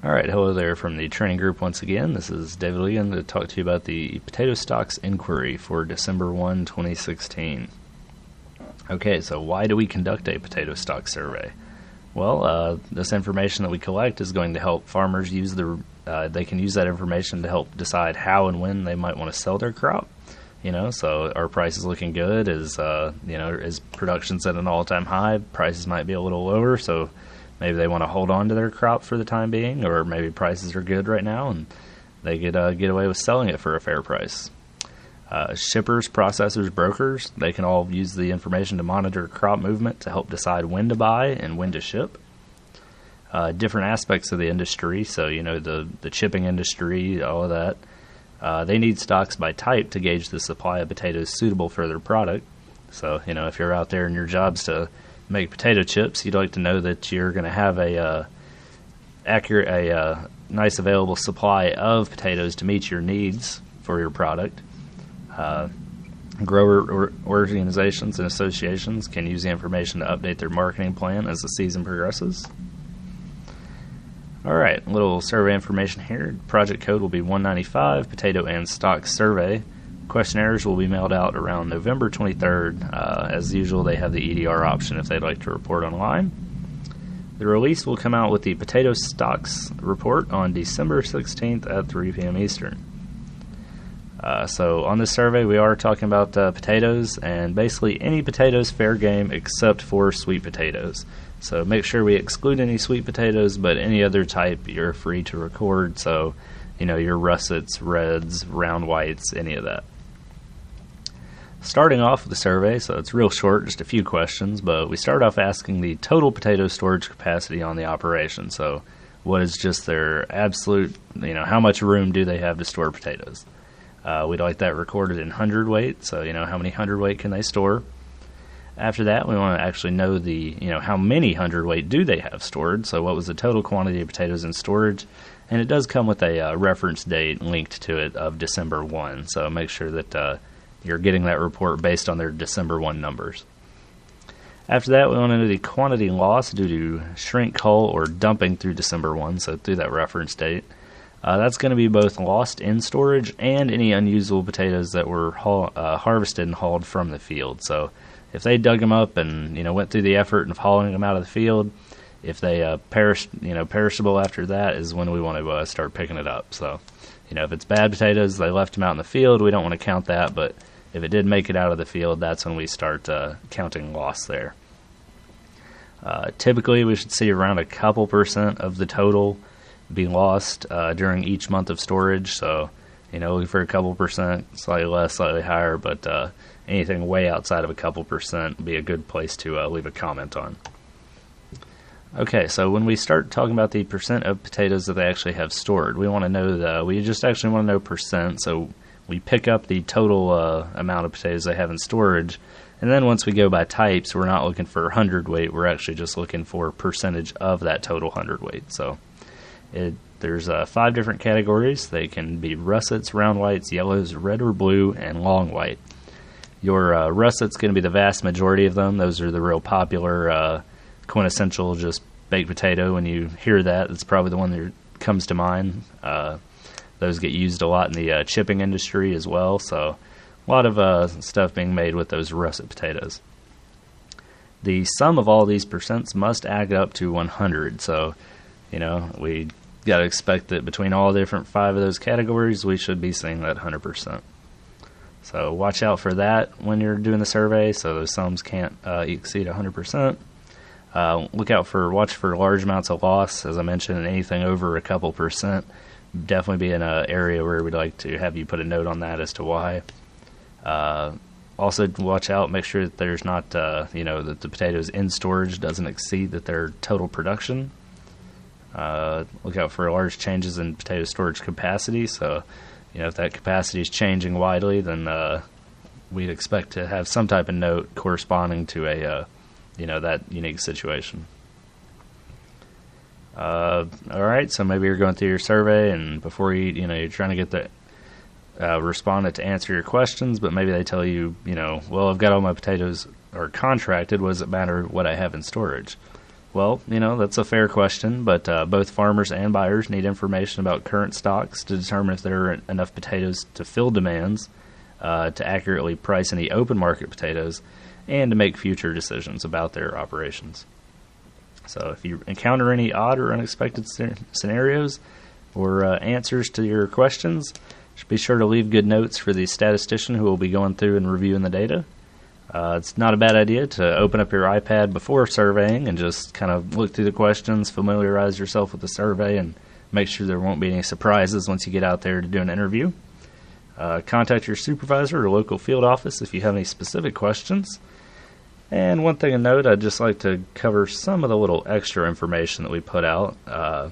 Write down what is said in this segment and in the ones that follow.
Alright, hello there from the training group once again. This is David Legan to talk to you about the potato stocks inquiry for December 1, 2016. Okay, so why do we conduct a potato stock survey? Well, this information that we collect is going to help farmers use they can use that information to help decide how and when they might want to sell their crop. So our price is looking good. Is production's at an all-time high? Prices might be a little lower, so maybe they want to hold on to their crop for the time being, or maybe prices are good right now and they get away with selling it for a fair price. Shippers, processors, brokers, they can all use the information to monitor crop movement to help decide when to buy and when to ship. Different aspects of the industry, so the chipping industry, all of that, they need stocks by type to gauge the supply of potatoes suitable for their product. So if you're out there and your job's to make potato chips, you'd like to know that you're going to have a nice available supply of potatoes to meet your needs for your product. Grower organizations and associations can use the information to update their marketing plan as the season progresses. Alright, a little survey information here. Project code will be 195, Potato and Stock Survey. Questionnaires will be mailed out around November 23rd. As usual, they have the EDR option if they'd like to report online. The release will come out with the Potato Stocks report on December 16th at 3 p.m. Eastern. So on this survey, we are talking about potatoes, and basically any potatoes fair game except for sweet potatoes. So make sure we exclude any sweet potatoes, but any other type you're free to record. So, your russets, reds, round whites, any of that. Starting off with the survey, so it's real short, just a few questions, but we start off asking the total potato storage capacity on the operation. So what is just their absolute, how much room do they have to store potatoes? We'd like that recorded in hundredweight, so how many hundredweight can they store? After that, we want to actually know how many hundredweight do they have stored, so what was the total quantity of potatoes in storage, and it does come with a reference date linked to it of December 1, so make sure that you're getting that report based on their December 1 numbers. After that, we want to know the quantity lost due to shrink, hull, or dumping through December 1, so through that reference date. That's going to be both lost in storage and any unusable potatoes that were harvested and hauled from the field. So if they dug them up and went through the effort of hauling them out of the field, if they perishable after that is when we want to start picking it up. So if it's bad potatoes, they left them out in the field, we don't want to count that. But if it did make it out of the field, that's when we start counting loss there. Typically, we should see around a couple % of the total be lost during each month of storage. So looking for a couple %, slightly less, slightly higher, but anything way outside of a couple % would be a good place to leave a comment on. Okay, so when we start talking about the % of potatoes that they actually have stored, we want to know we just actually want to know %. So we pick up the total amount of potatoes they have in storage, and then once we go by types, we're not looking for hundredweight. We're actually just looking for percentage of that total hundredweight. So there's 5 different categories. They can be russets, round whites, yellows, red or blue, and long white. Your russet's going to be the vast majority of them. Those are the real popular, quintessential just baked potato. When you hear that, it's probably the one that comes to mind. Those get used a lot in the chipping industry as well. So a lot of stuff being made with those russet potatoes. The sum of all these percents must add up to 100. So, we got to expect that between all the different 5 of those categories, we should be seeing that 100%. So watch out for that when you're doing the survey, so those sums can't exceed 100%. Watch for large amounts of loss. As I mentioned, anything over a couple % definitely be in an area where we'd like to have you put a note on that as to why. Also, watch out, make sure that there's not, that the potatoes in storage doesn't exceed their total production. Look out for large changes in potato storage capacity. So, if that capacity is changing widely, then we'd expect to have some type of note corresponding to that unique situation. All right, so maybe you're going through your survey, and before you're trying to get the respondent to answer your questions, but maybe they tell you, well, I've got all my potatoes are contracted. What does it matter what I have in storage? Well, that's a fair question, but both farmers and buyers need information about current stocks to determine if there are enough potatoes to fill demands, to accurately price any open market potatoes, and to make future decisions about their operations. So if you encounter any odd or unexpected scenarios or answers to your questions, be sure to leave good notes for the statistician who will be going through and reviewing the data. It's not a bad idea to open up your iPad before surveying and just kind of look through the questions, familiarize yourself with the survey, and make sure there won't be any surprises once you get out there to do an interview. Contact your supervisor or local field office if you have any specific questions. And one thing to note, I'd just like to cover some of the little extra information that we put out. The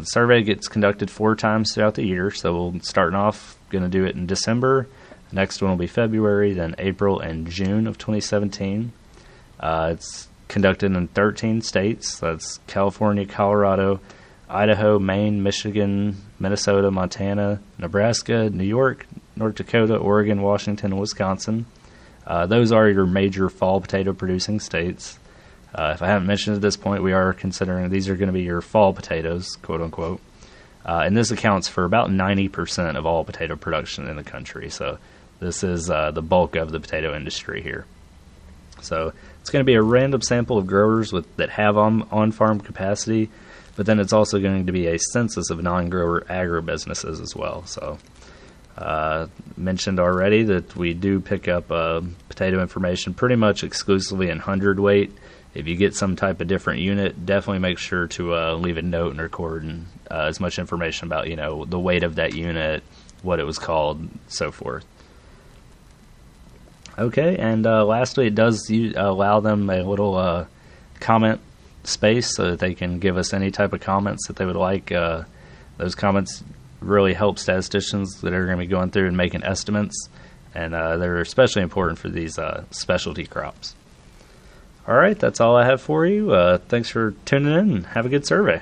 survey gets conducted 4 times throughout the year, so we'll starting off, going to do it in December. Next one will be February, then April and June of 2017. It's conducted in 13 states. That's California, Colorado, Idaho, Maine, Michigan, Minnesota, Montana, Nebraska, New York, North Dakota, Oregon, Washington, and Wisconsin. Those are your major fall potato producing states. If I haven't mentioned at this point, we are considering these are going to be your fall potatoes, quote unquote. And this accounts for about 90% of all potato production in the country. So this is the bulk of the potato industry here. So it's going to be a random sample of growers that have on-farm capacity, but then it's also going to be a census of non-grower agribusinesses as well. So mentioned already that we do pick up potato information pretty much exclusively in hundredweight. If you get some type of different unit, definitely make sure to leave a note and record as much information about the weight of that unit, what it was called, so forth. Okay, and lastly, it does allow them a little comment space so that they can give us any type of comments that they would like. Those comments really help statisticians that are going to be going through and making estimates, and they're especially important for these specialty crops. All right, that's all I have for you. Thanks for tuning in, and have a good survey.